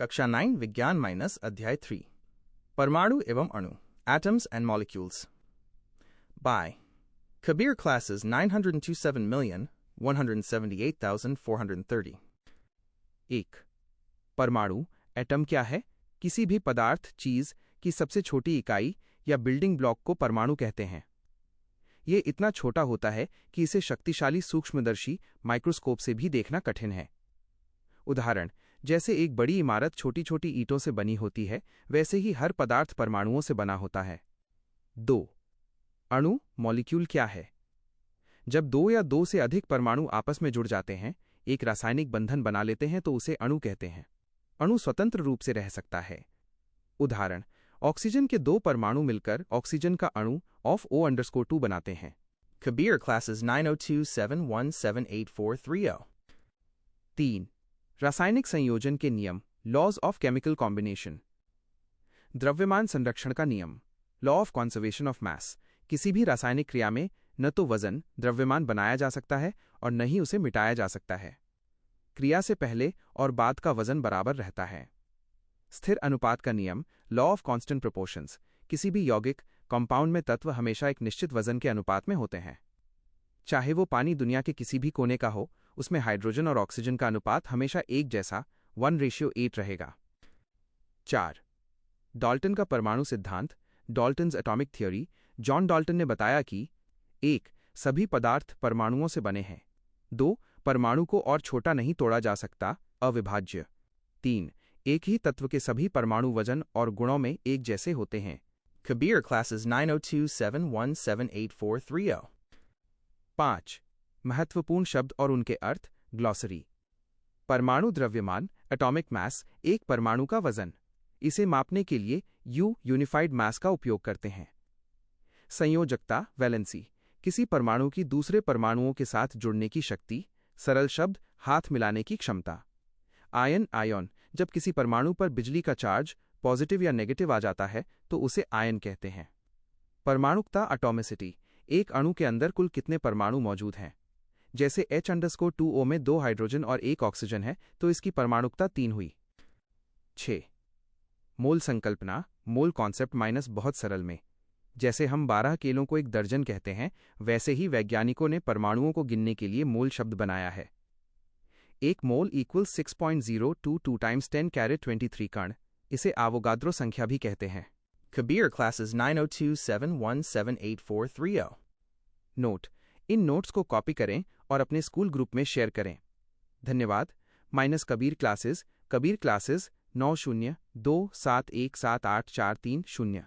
कक्षा 9 विज्ञान माइनस अध्याय 3 परमाणु एवं अणु atoms and molecules by Kabir classes 927,178,430 1. परमाणु एटम क्या है? किसी भी पदार्थ चीज की सबसे छोटी इकाई या बिल्डिंग ब्लॉक को परमाणु कहते हैं। ये इतना छोटा होता है कि इसे शक्तिशाली सूक्ष्मदर्शी माइक्रोस्कोप से भी देखना कठिन है। उदाहरण, जैसे एक बड़ी इमारत छोटी छोटी ईंटों से बनी होती है, वैसे ही हर पदार्थ परमाणुओं से बना होता है। 2. अणु मॉलिक्यूल क्या है? जब दो या दो से अधिक परमाणु आपस में जुड़ जाते हैं, एक रासायनिक बंधन बना लेते हैं तो उसे अणु कहते हैं। अणु स्वतंत्र रूप से रह सकता है। उदाहरण, ऑक्सीजन के 2 परमाणु मिलकर ऑक्सीजन का अणु ऑफ O_2 बनाते हैं। Kabir classes 902717843. 3. रासायनिक संयोजन के नियम लॉज ऑफ केमिकल कॉम्बिनेशन। द्रव्यमान संरक्षण का नियम law of conservation of mass. किसी भी रासायनिक क्रिया में न तो वजन द्रव्यमान बनाया जा सकता है और न ही उसे मिटाया जा सकता है। क्रिया से पहले और बाद का वजन बराबर रहता है। स्थिर अनुपात का नियम लॉ ऑफ कांस्टेंट प्रोपोर्शंस। किसी भी यौगिक कंपाउंड में तत्व हमेशा एक निश्चित वजन के अनुपात में होते हैं। चाहे वो पानी दुनिया के किसी भी कोने का हो, उसमें हाइड्रोजन और ऑक्सीजन का अनुपात हमेशा एक जैसा 1:8 रहेगा। 4. डाल्टन का परमाणु सिद्धांत Dalton's atomic theory. John Dalton ने बताया कि 1. सभी पदार्थ परमाणुओं से बने हैं। 2. परमाणु को और छोटा नहीं तोड़ा जा सकता, अविभाज्य। 3. एक ही तत्व के सभी परमाणु वजन और गुणों में एक जैसे होते हैं। Kabir classes 902717843. 5. महत्वपूर्ण शब्द और उनके अर्थ ग्लॉसरी। परमाणु द्रव्यमान एटॉमिक मास, एक परमाणु का वजन। इसे मापने के लिए यूनिफाइड मास का उपयोग करते हैं। संयोजकता वैलेंसी। किसी परमाणु की दूसरे परमाणुओं के साथ जुड़ने की शक्ति। सरल शब्द हाथ मिलाने की क्षमता। आयन जब किसी परमाणु पर बिजली का चार्ज पॉजिटिव या नेगेटिव आ जाता है तो उसे आयन कहते हैं। परमाणुकता एटॉमिसिटी। एक अणु के अंदर कुल कितने परमाणु मौजूद हैं। जैसे H_2O में 2 हाइड्रोजन और 1 ऑक्सीजन है तो इसकी परमाणुकता 3 हुई। 6. मोल संकल्पना मोल कॉन्सेप्ट माइनस बहुत सरल में। जैसे हम 12 केलों को एक दर्जन कहते हैं, वैसे ही वैज्ञानिकों ने परमाणुओं को गिनने के लिए मोल शब्द बनाया है। 1 मोल इक्वल 6.022 × 10⁻23 कण। इसे आवोगाद्रो संख्या भी कहते हैं। Kabir classes 902717843. नोट, इन नोट्स को कॉपी करें और अपने स्कूल ग्रुप में शेयर करें। धन्यवाद। कबीर क्लासेस 9027178430।